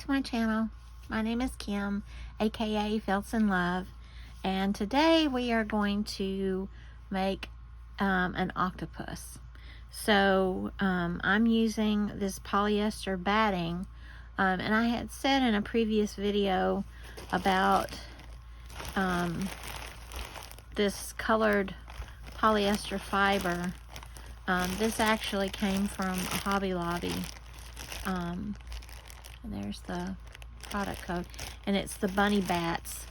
to my channel. My name is Kim, aka Felts in Love, and today we are going to make an octopus. So I'm using this polyester batting, and I had said in a previous video about this colored polyester fiber. This actually came from a Hobby Lobby. And there's the product code, and it's the bunny bats.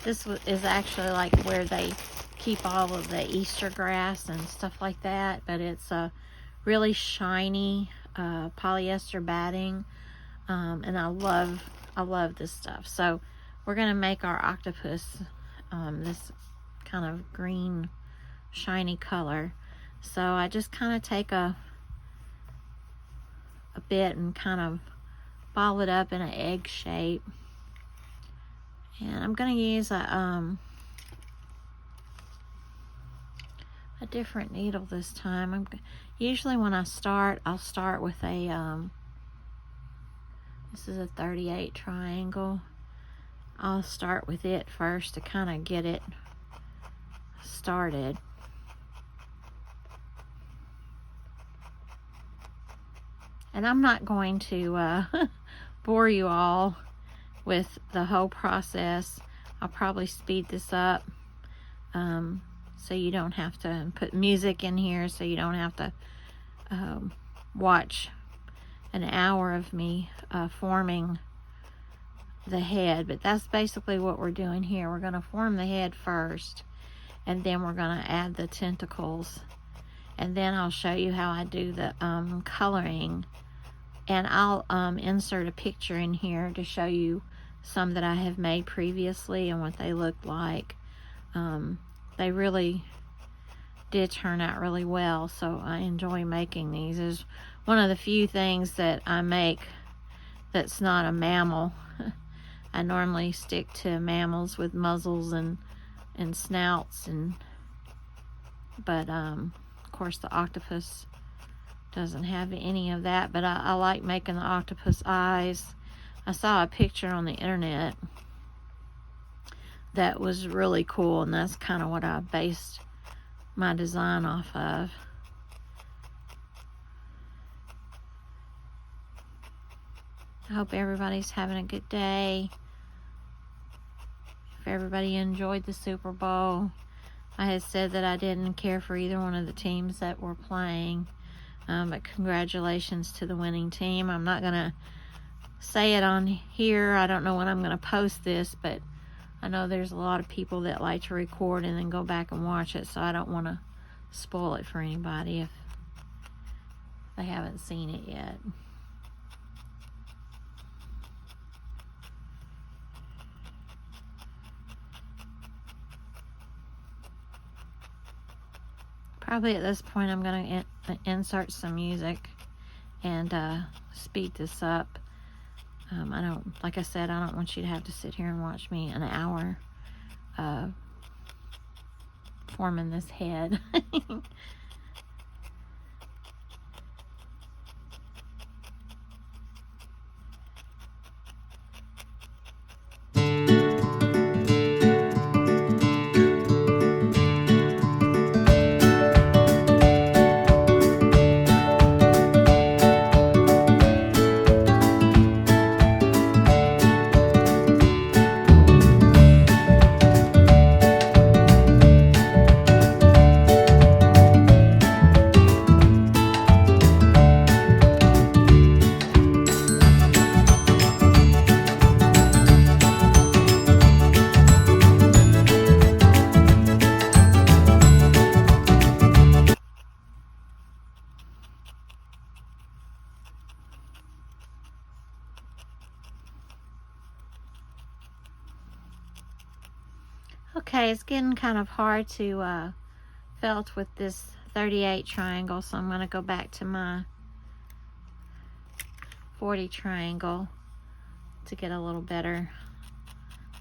This is actually like where they keep all of the Easter grass and stuff like that, but it's a really shiny polyester batting, and I love this stuff. So we're gonna make our octopus this kind of green shiny color. So I just kind of take a bit and kind of ball it up in an egg shape, and I'm going to use a different needle this time. Usually when I start, I'll start with a this is a 38 triangle. I'll start with it first to kind of get it started. And I'm not going to bore you all with the whole process. I'll probably speed this up so you don't have to put music in here, so you don't have to watch an hour of me forming the head. But that's basically what we're doing here. We're going to form the head first, and then we're going to add the tentacles, and then I'll show you how I do the coloring. And I'll insert a picture in here to show you some that I have made previously and what they look like. They really did turn out really well, so I enjoy making these. It's one of the few things that I make that's not a mammal. I normally stick to mammals with muzzles and snouts, but of course the octopus doesn't have any of that. But I like making the octopus eyes. I saw a picture on the internet that was really cool, and that's kind of what I based my design off of. I hope everybody's having a good day. If everybody enjoyed the Super Bowl. I had said that I didn't care for either one of the teams that were playing. But congratulations to the winning team. I'm not going to say it on here. I don't know when I'm going to post this, but I know there's a lot of people that like to record and then go back and watch it, so I don't want to spoil it for anybody if they haven't seen it yet. Probably at this point I'm going to insert some music and speed this up. Like I said, I don't want you to have to sit here and watch me an hour forming this head. Okay, it's getting kind of hard to felt with this 38 triangle, so I'm going to go back to my 40 triangle to get a little better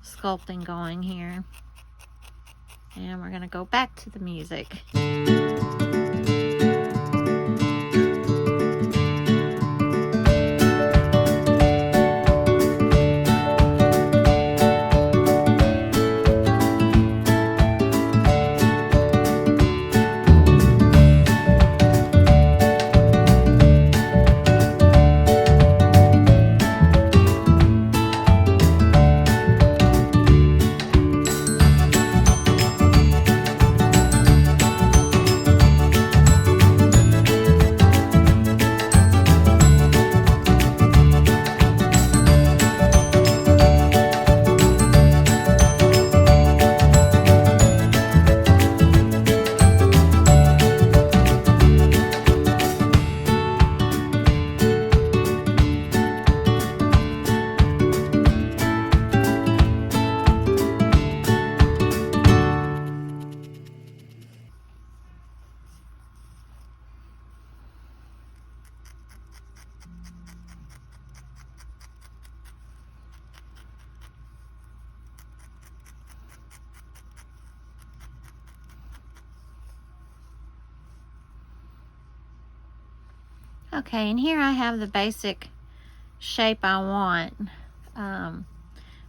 sculpting going here. And we're going to go back to the music. Okay, and here I have the basic shape I want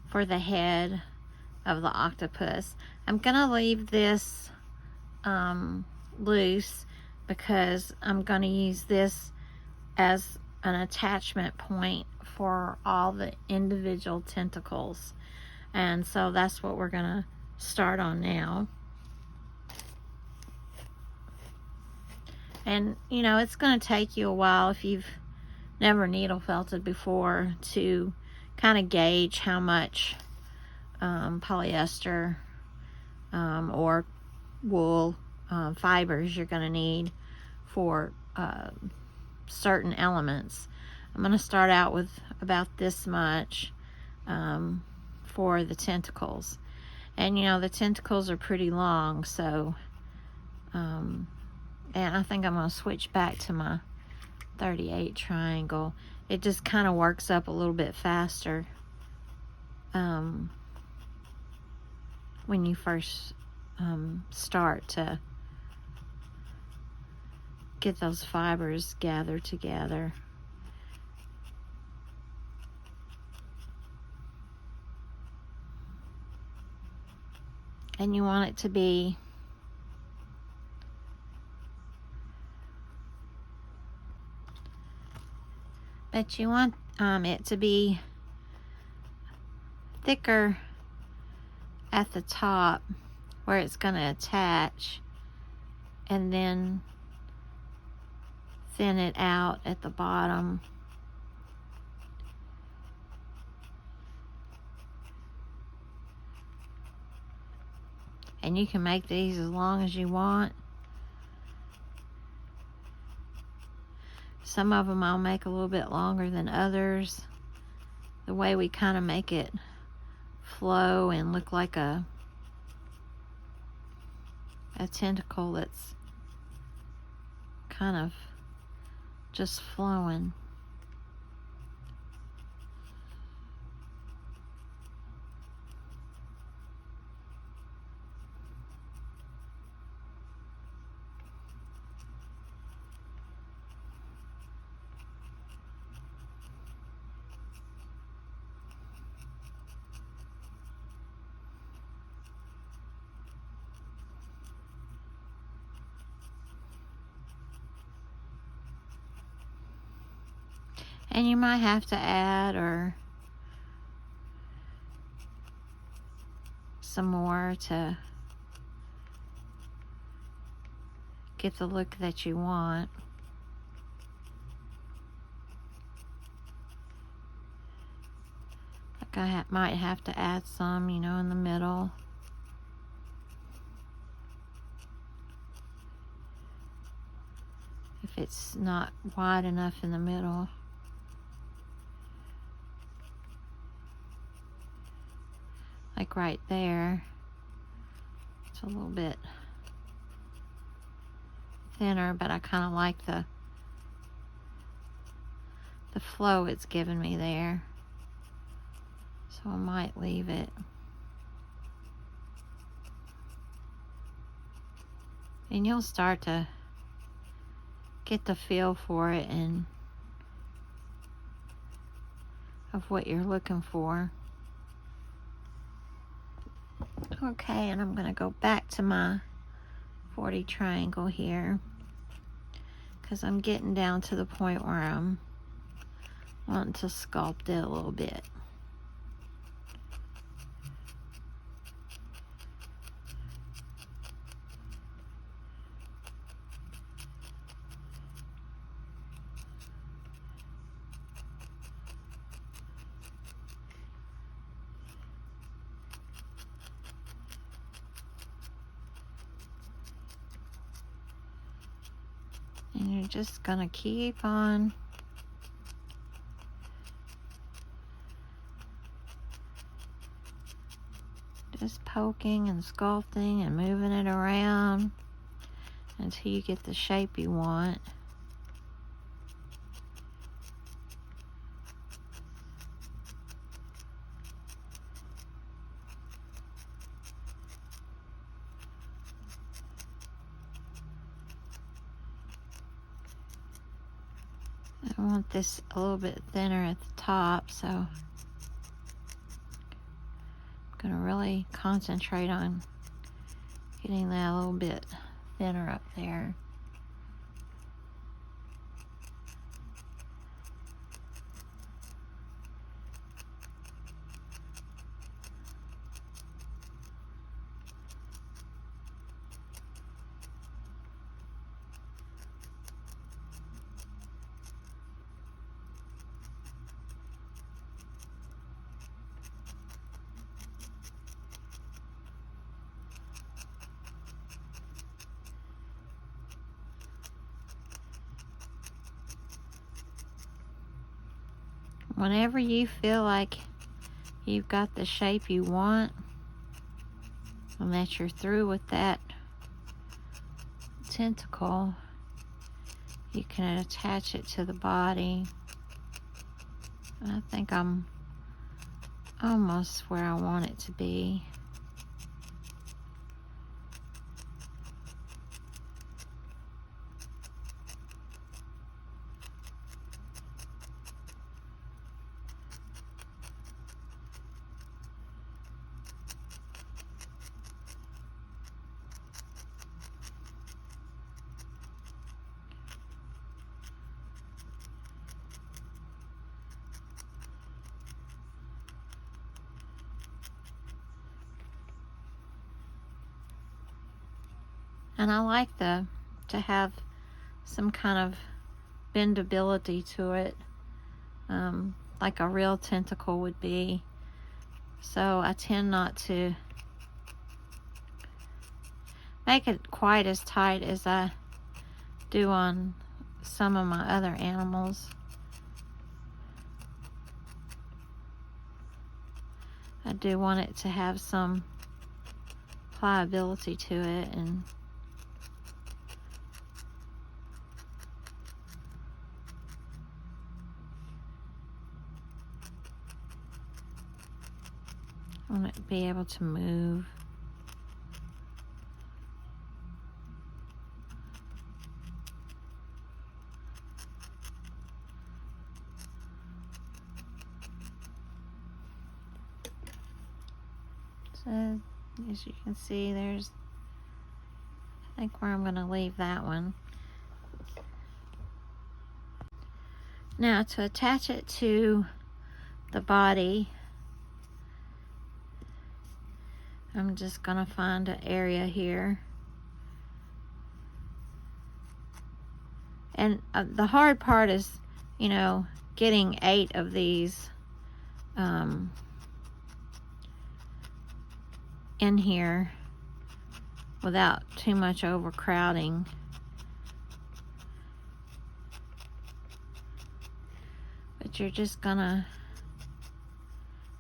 for the head of the octopus. I'm gonna leave this loose because I'm gonna use this as an attachment point for all the individual tentacles. And so that's what we're gonna start on now. And you know, it's gonna take you a while if you've never needle felted before to kind of gauge how much polyester or wool fibers you're gonna need for certain elements. I'm going to start out with about this much for the tentacles. And you know, the tentacles are pretty long, so and I think I'm going to switch back to my 38 triangle. It just kind of works up a little bit faster when you first start to get those fibers gathered together. And you want it to be but you want it to be thicker at the top where it's going to attach, and then thin it out at the bottom. And you can make these as long as you want. Some of them I'll make a little bit longer than others. The way we kind of make it flow and look like a tentacle that's kind of just flowing. And you might have to add or some more to get the look that you want. Like I might have to add some, you know, in the middle. If it's not wide enough in the middle. Like right there, it's a little bit thinner, but I kind of like the flow it's given me there, so I might leave it. And you'll start to get the feel for it and of what you're looking for. Okay, and I'm going to go back to my 40 triangle here because I'm getting down to the point where I'm wanting to sculpt it a little bit. And you're just gonna keep on just poking and sculpting and moving it around until you get the shape you want. I want this a little bit thinner at the top, so I'm going to really concentrate on getting that a little bit thinner up there. Whenever you feel like you've got the shape you want, and that you're through with that tentacle, you can attach it to the body. I think I'm almost where I want it to be. And I like to have some kind of bendability to it, like a real tentacle would be. So I tend not to make it quite as tight as I do on some of my other animals. I do want it to have some pliability to it, and I want it to be able to move. So, as you can see, there's, I think, where I'm going to leave that one. Now, to attach it to the body, I'm just going to find an area here. And the hard part is, you know, getting 8 of these in here without too much overcrowding. But you're just gonna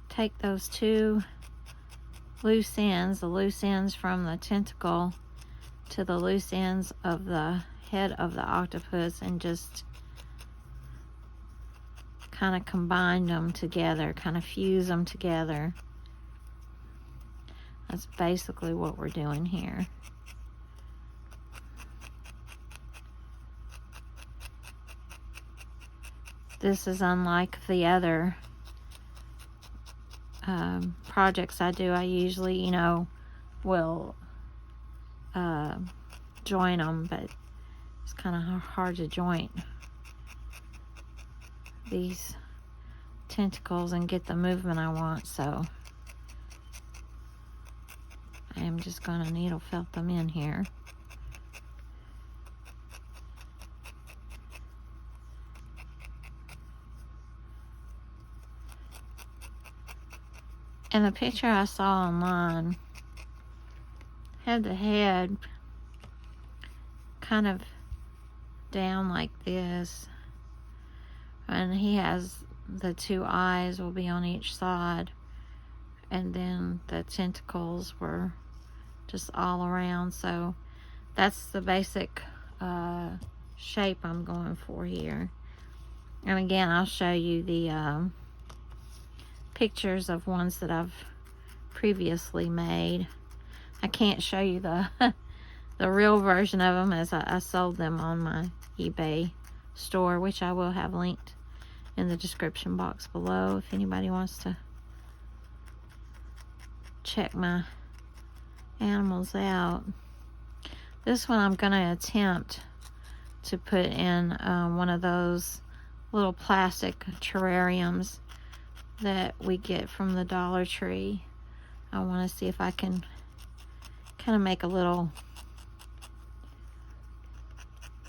take those 2 loose ends, the loose ends from the tentacle to the loose ends of the head of the octopus, and just kind of combine them together, kind of fuse them together. That's basically what we're doing here. This is unlike the other projects I do. I usually, you know, will join them, but it's kind of hard to joint these tentacles and get the movement I want, so I am just going to needle felt them in here. And the picture I saw online had the head kind of down like this, and he has the 2 eyes will be on each side, and then the tentacles were just all around. So that's the basic shape I'm going for here. And again, I'll show you the pictures of ones that I've previously made. I can't show you the the real version of them, as I sold them on my eBay store, which I will have linked in the description box below if anybody wants to check my animals out. This one I'm going to attempt to put in one of those little plastic terrariums that we get from the Dollar Tree. I want to see if I can kind of make a little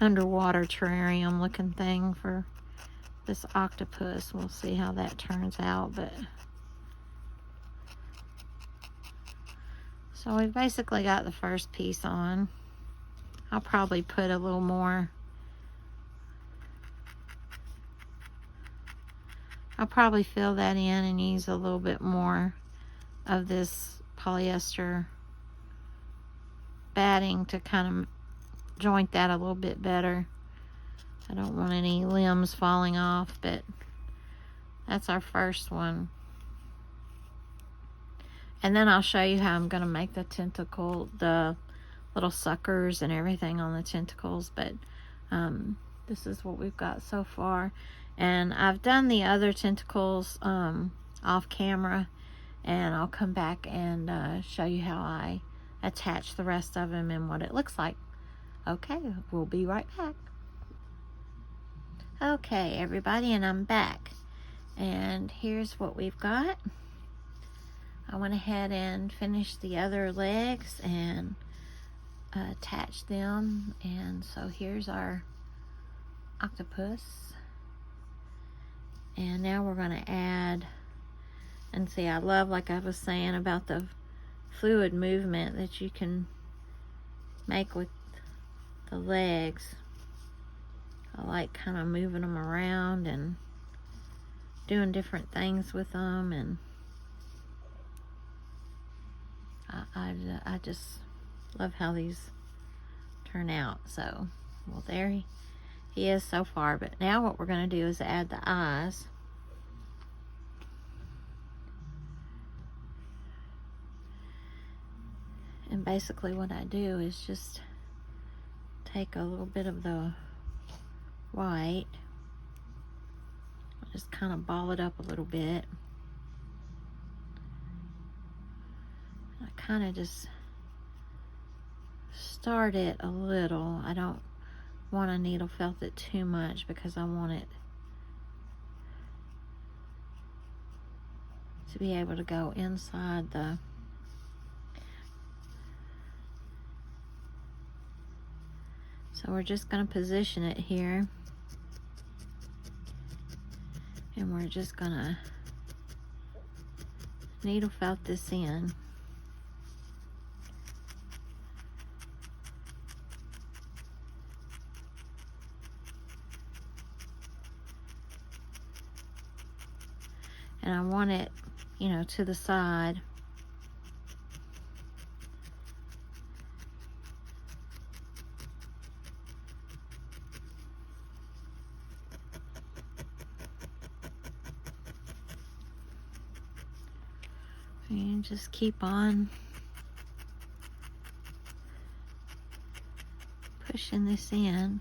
underwater terrarium looking thing for this octopus. We'll see how that turns out. But so we've basically got the first piece on. I'll probably put a little more. I'll probably fill that in and use a little bit more of this polyester batting to kind of joint that a little bit better. I don't want any limbs falling off, but that's our first one. And then I'll show you how I'm going to make the tentacle, the little suckers and everything on the tentacles. But this is what we've got so far. And I've done the other tentacles off camera, and I'll come back and show you how I attach the rest of them and what it looks like. Okay, we'll be right back. Okay, everybody, and I'm back. And here's what we've got. I went ahead and finished the other legs and attached them. And so here's our octopus. And now we're going to add, and see, I love, like I was saying, about the fluid movement that you can make with the legs. I like kind of moving them around and doing different things with them, and I just love how these turn out. So, well, there he is so far. But now what we're going to do is add the eyes. And basically what I do is just take a little bit of the white, just kind of ball it up a little bit. I kind of just start it a little. I don't want to needle felt it too much because I want it to be able to go inside the so we're just going to position it here, and we're just going to needle felt this in. And I want it, you know, to the side. And just keep on pushing this in.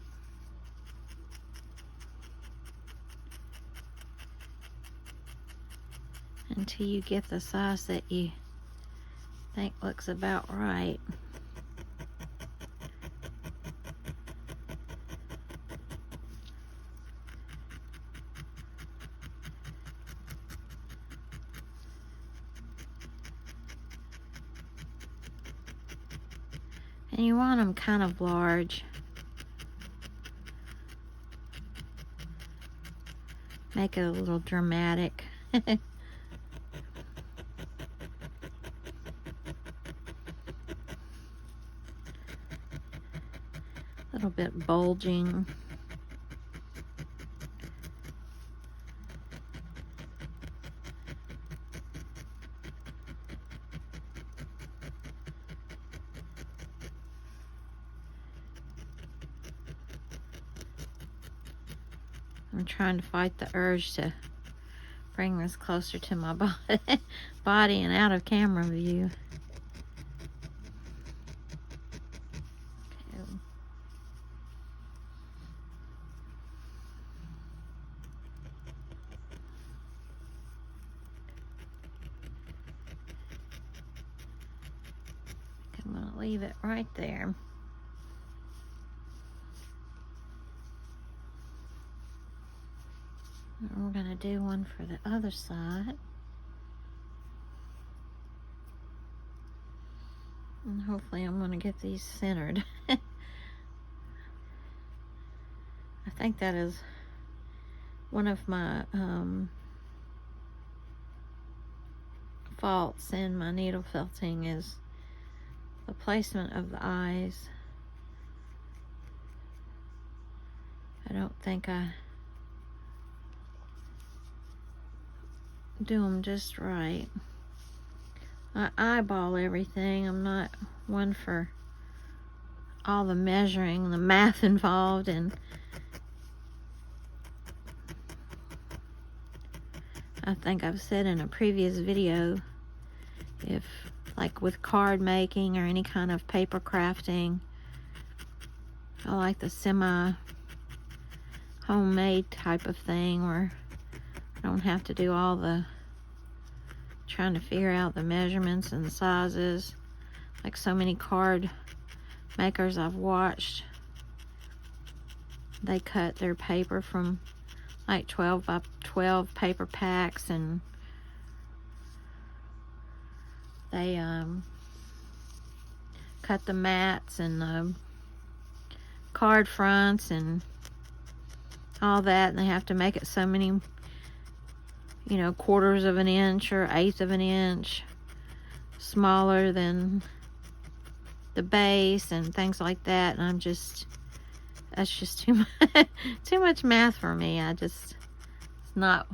Until you get the size that you think looks about right. And you want them kind of large. Make it a little dramatic. A little bit bulging. I'm trying to fight the urge to bring this closer to my body and out of camera view. Okay. I'll leave it right there. And we're going to do one for the other side. And hopefully I'm going to get these centered. I think that is one of my faults in my needle felting, is the placement of the eyes. I don't think I do them just right. I eyeball everything. I'm not one for all the measuring, the math involved, and I think I've said in a previous video, if like with card making or any kind of paper crafting, I like the semi homemade type of thing where I don't have to do all the trying to figure out the measurements and the sizes. Like so many card makers I've watched, they cut their paper from like 12 by 12 paper packs, and they cut the mats and the card fronts and all that, and they have to make it so many, you know, quarters of an inch or eighth of an inch smaller than the base and things like that. And that's just too much, too much math for me. It's not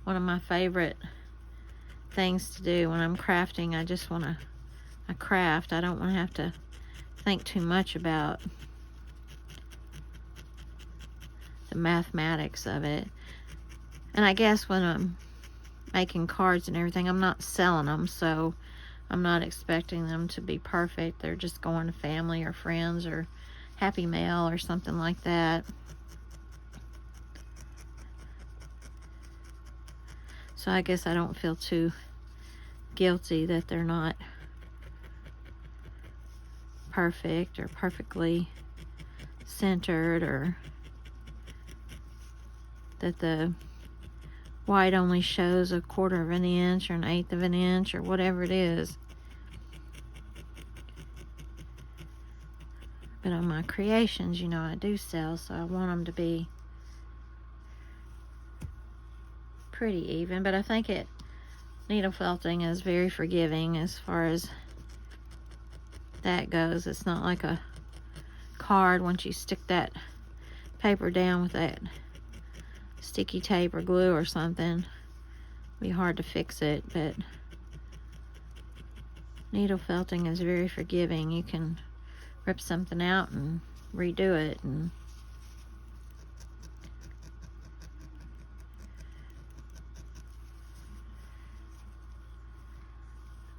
one of my favorite things to do when I'm crafting. I just want to craft. I don't want to have to think too much about the mathematics of it. And I guess when I'm making cards and everything, I'm not selling them, so I'm not expecting them to be perfect. They're just going to family or friends or Happy Mail or something like that. So I guess I don't feel too guilty that they're not perfect or perfectly centered, or that the white only shows a quarter of an inch or an eighth of an inch or whatever it is. But on my creations, you know, I do sell, so I want them to be pretty even. But I think needle felting is very forgiving as far as that goes. It's not like a card. Once you stick that paper down with that sticky tape or glue or something, it'd be hard to fix it. But needle felting is very forgiving. You can rip something out and redo it, and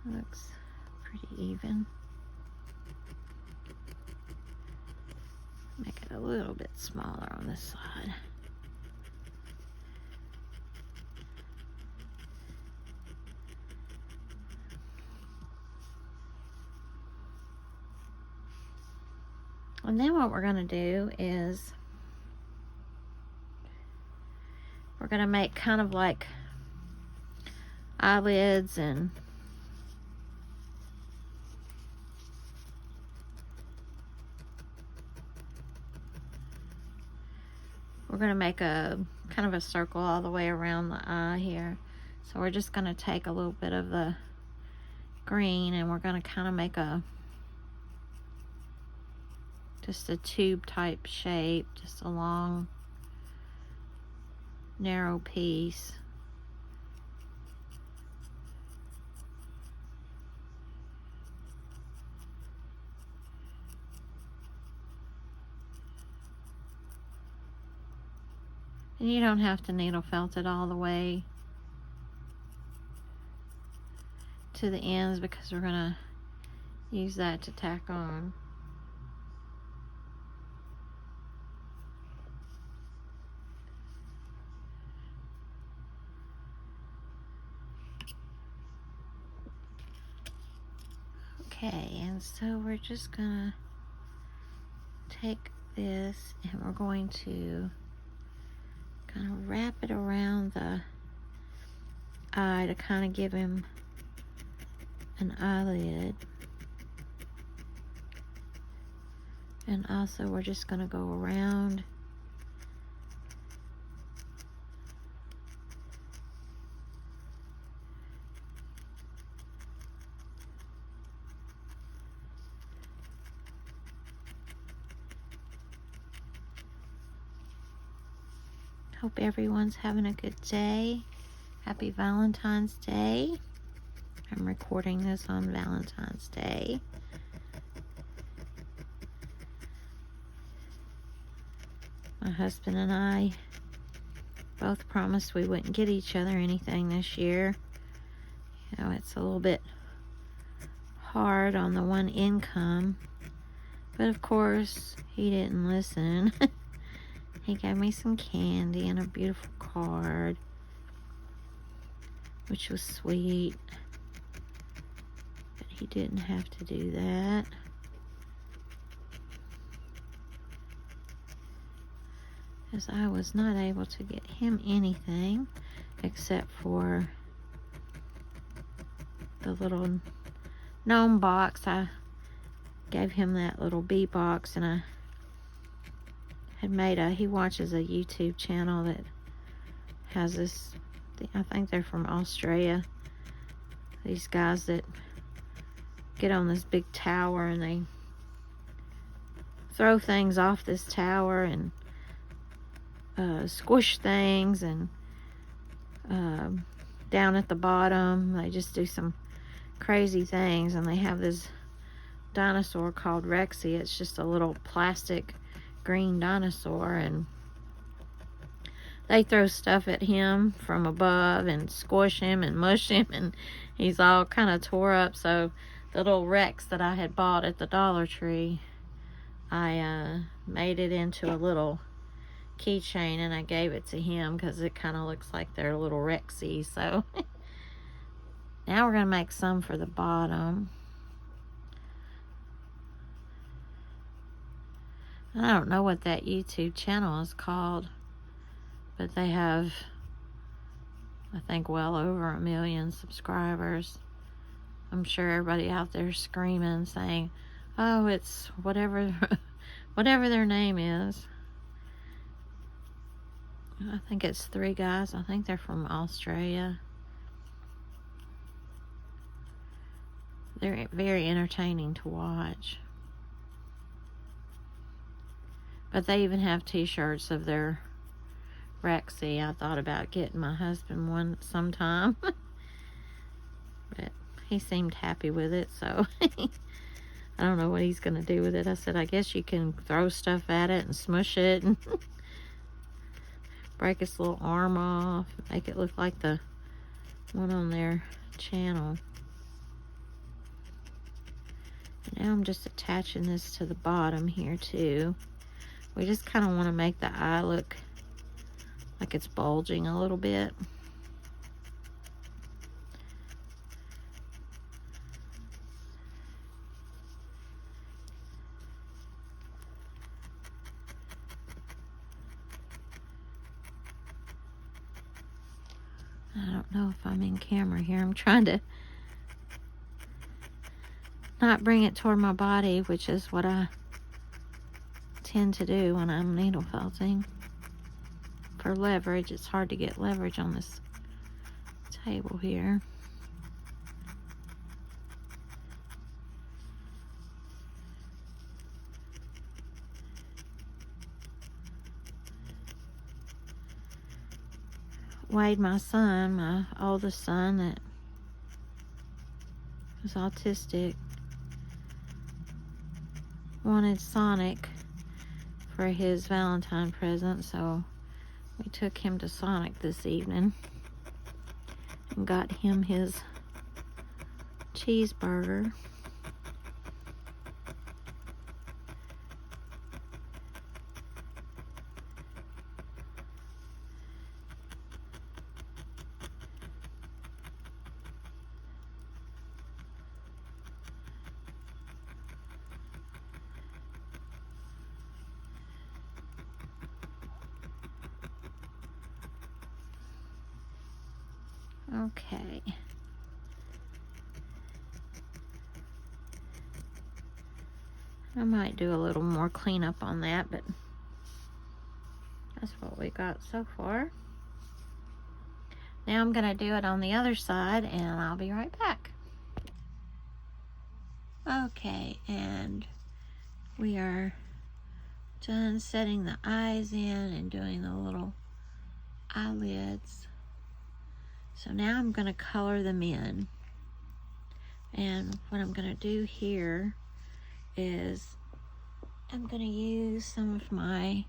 looks pretty even. Make it a little bit smaller on this side. And then what we're going to do is we're going to make kind of like eyelids, and we're going to make a kind of a circle all the way around the eye here. So we're just going to take a little bit of the green and we're going to kind of make just a tube type shape, just a long narrow piece. And you don't have to needle felt it all the way to the ends, because we're gonna use that to tack on. Okay, and so we're just gonna take this and we're going to kind of wrap it around the eye to kind of give him an eyelid. And also we're just going to go around Hope everyone's having a good day. Happy Valentine's Day. I'm recording this on Valentine's Day. My husband and I both promised we wouldn't get each other anything this year. You know, it's a little bit hard on the one income. But of course, he didn't listen. He gave me some candy and a beautiful card, which was sweet. But he didn't have to do that. As I was not able to get him anything except for the little gnome box. I gave him that little bee box, and I had made he watches a YouTube channel that has this, I think they're from Australia, these guys that get on this big tower and they throw things off this tower and squish things, and down at the bottom they just do some crazy things. And they have this dinosaur called Rexy. It's just a little plastic green dinosaur, and they throw stuff at him from above and squish him and mush him, and he's all kind of tore up. So the little Rex that I had bought at the Dollar Tree, I made it into a little keychain and I gave it to him because it kind of looks like they're little Rexy. So now we're going to make some for the bottom. I don't know what that YouTube channel is called, but they have, I think, well over 1 million subscribers. I'm sure everybody out there screaming, saying, oh, it's whatever their name is. I think it's 3 guys. I think they're from Australia. They're very entertaining to watch. But they even have t-shirts of their Rexy. I thought about getting my husband one sometime. But he seemed happy with it, so I don't know what he's going to do with it. I said, I guess you can throw stuff at it and smush it and break its little arm off, make it look like the one on their channel. And now I'm just attaching this to the bottom here too. We just kind of want to make the eye look like it's bulging a little bit. I don't know if I'm in camera here. I'm trying to not bring it toward my body, which is what I tend to do when I'm needle felting. For leverage, it's hard to get leverage on this table here. Wade, my son, my oldest son that was autistic, wanted Sonic for his Valentine present, so we took him to Sonic this evening and got him his cheeseburger. Okay. I might do a little more cleanup on that, but that's what we got so far. Now I'm going to do it on the other side, and I'll be right back. Okay, and we are done setting the eyes in and doing the little eyelids. So now I'm going to color them in. And what I'm going to do here is I'm going to use some of my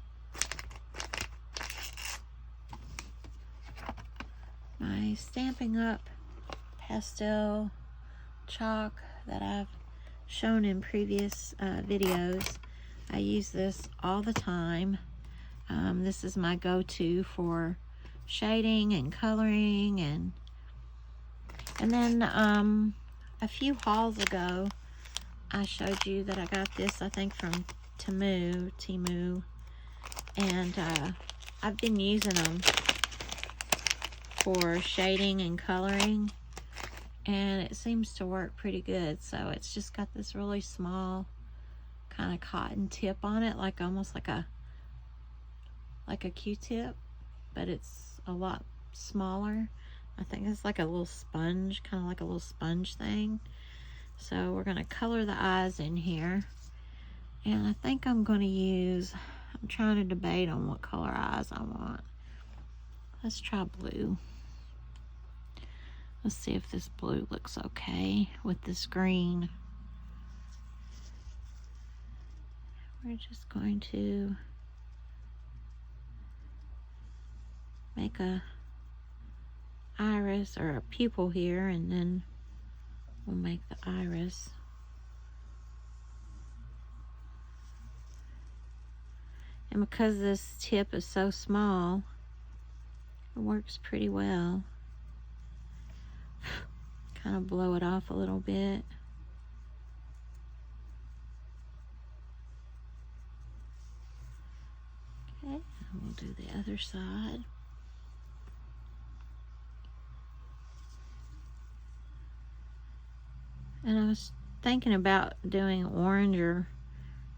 Stampin' Up! Pastel chalk that I've shown in previous videos. I use this all the time. This is my go-to for shading and coloring, and then a few hauls ago I showed you that I got this, I think, from Temu, and I've been using them for shading and coloring, and it seems to work pretty good. So it's just got this really small kind of cotton tip on it, like almost like a Q-tip, but it's a lot smaller. I think it's like a little sponge, kind of like a little sponge thing. So we're going to color the eyes in here, and I think I'm going to use, I'm trying to debate on what color eyes I want. Let's try blue. Let's see if this blue looks okay with this green. We're just going to make a iris or a pupil here, and then we'll make the iris. And because this tip is so small, it works pretty well. Kind of blow it off a little bit. Okay, and we'll do the other side. And I was thinking about doing orange or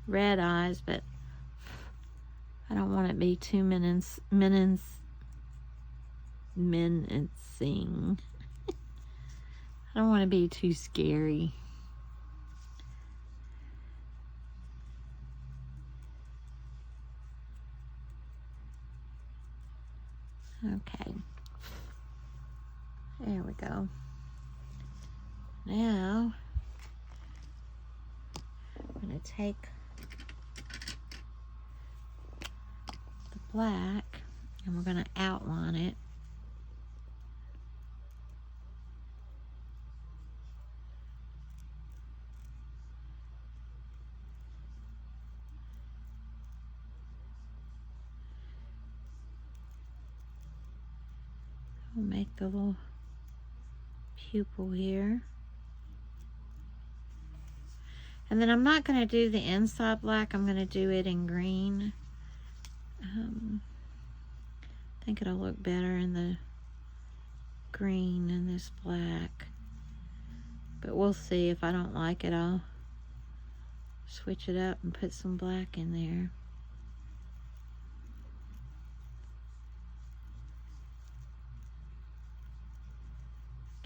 red eyes, but I don't want it to be too menacing. I don't want to be too scary. Okay. There we go. Now, I'm going to take the black and we're going to outline it. We'll make the little pupil here. And then I'm not going to do the inside black. I'm going to do it in green. I think it'll look better in the green than this black. But we'll see. If I don't like it, I'll switch it up and put some black in there.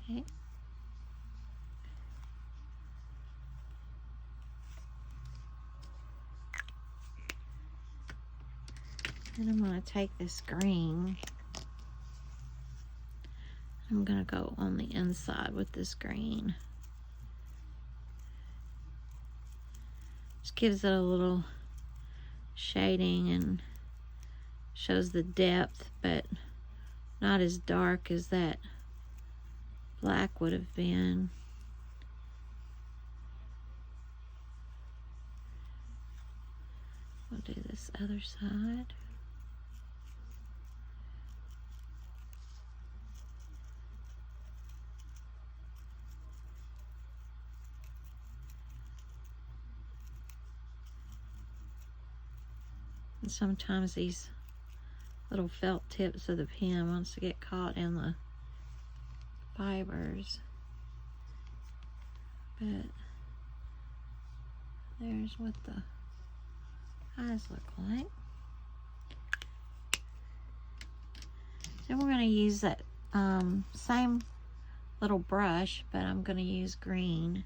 Okay. Then I'm going to take this green. I'm going to go on the inside with this green. Just gives it a little shading and shows the depth, but not as dark as that black would have been. We'll do this other side. And sometimes these little felt tips of the pen wants to get caught in the fibers. But there's what the eyes look like. Then we're going to use that same little brush, but I'm going to use green,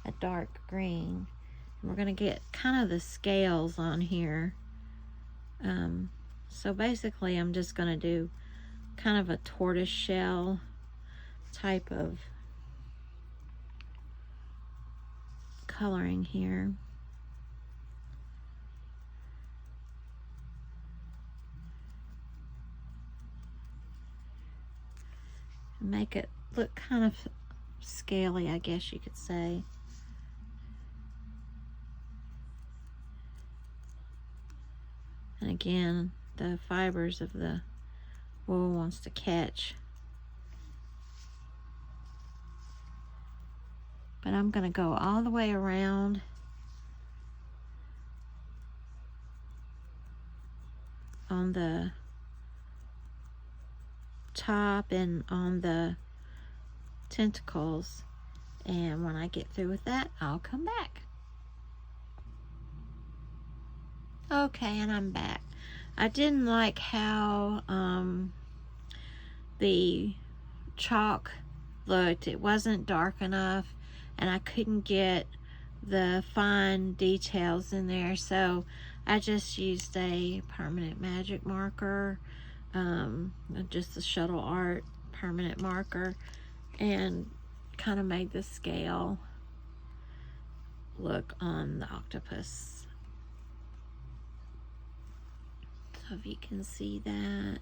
a dark green. And we're going to get kind of the scales on here. So basically I'm just going to do kind of a tortoise shell type of coloring here. Make it look kind of scaly, I guess you could say. And again, the fibers of the wool wants to catch. But I'm going to go all the way around on the top and on the tentacles, and when I get through with that, I'll come back. Okay, and I'm back. I didn't like how the chalk looked. It wasn't dark enough, and I couldn't get the fine details in there, so I just used a permanent magic marker, just a shuttle art permanent marker, and kind of made the scale look on the octopus. So if you can see that.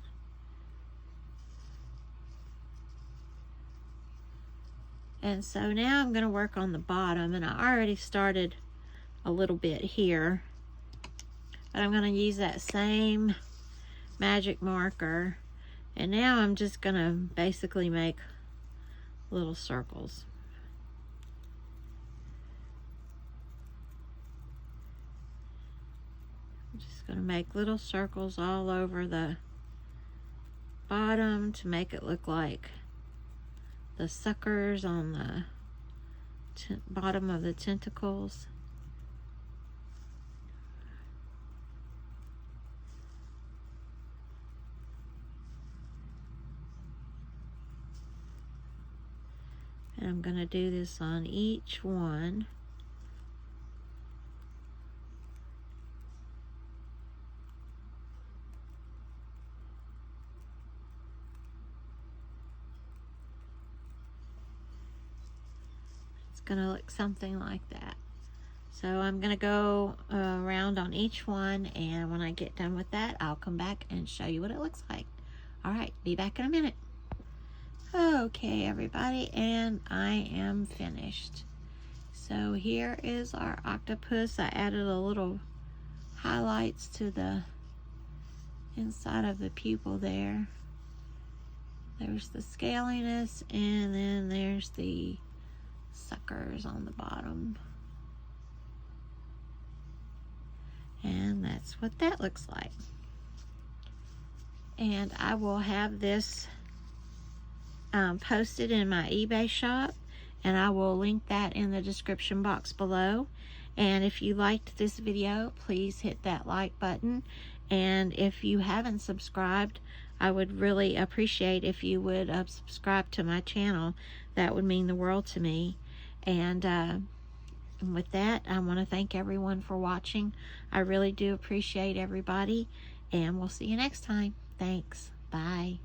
And so now I'm going to work on the bottom, and I already started a little bit here, but I'm going to use that same magic marker, and now I'm just going to basically make little circles. I'm just going to make little circles all over the bottom to make it look like the suckers on the bottom of the tentacles. And I'm going to do this on each one. It's going to look something like that. So I'm going to go around on each one, and when I get done with that, I'll come back and show you what it looks like. All right, be back in a minute. Okay, everybody, and I am finished. So here is our octopus. I added a little highlights to the inside of the pupil there. There's the scaliness, and then there's the suckers on the bottom. And that's what that looks like. And I will have this posted in my eBay shop, and I will link that in the description box below. And if you liked this video, please hit that like button, and if you haven't subscribed, I would really appreciate if you would subscribe to my channel. That would mean the world to me. And with that, I want to thank everyone for watching. I really do appreciate everybody, and we'll see you next time. Thanks. Bye.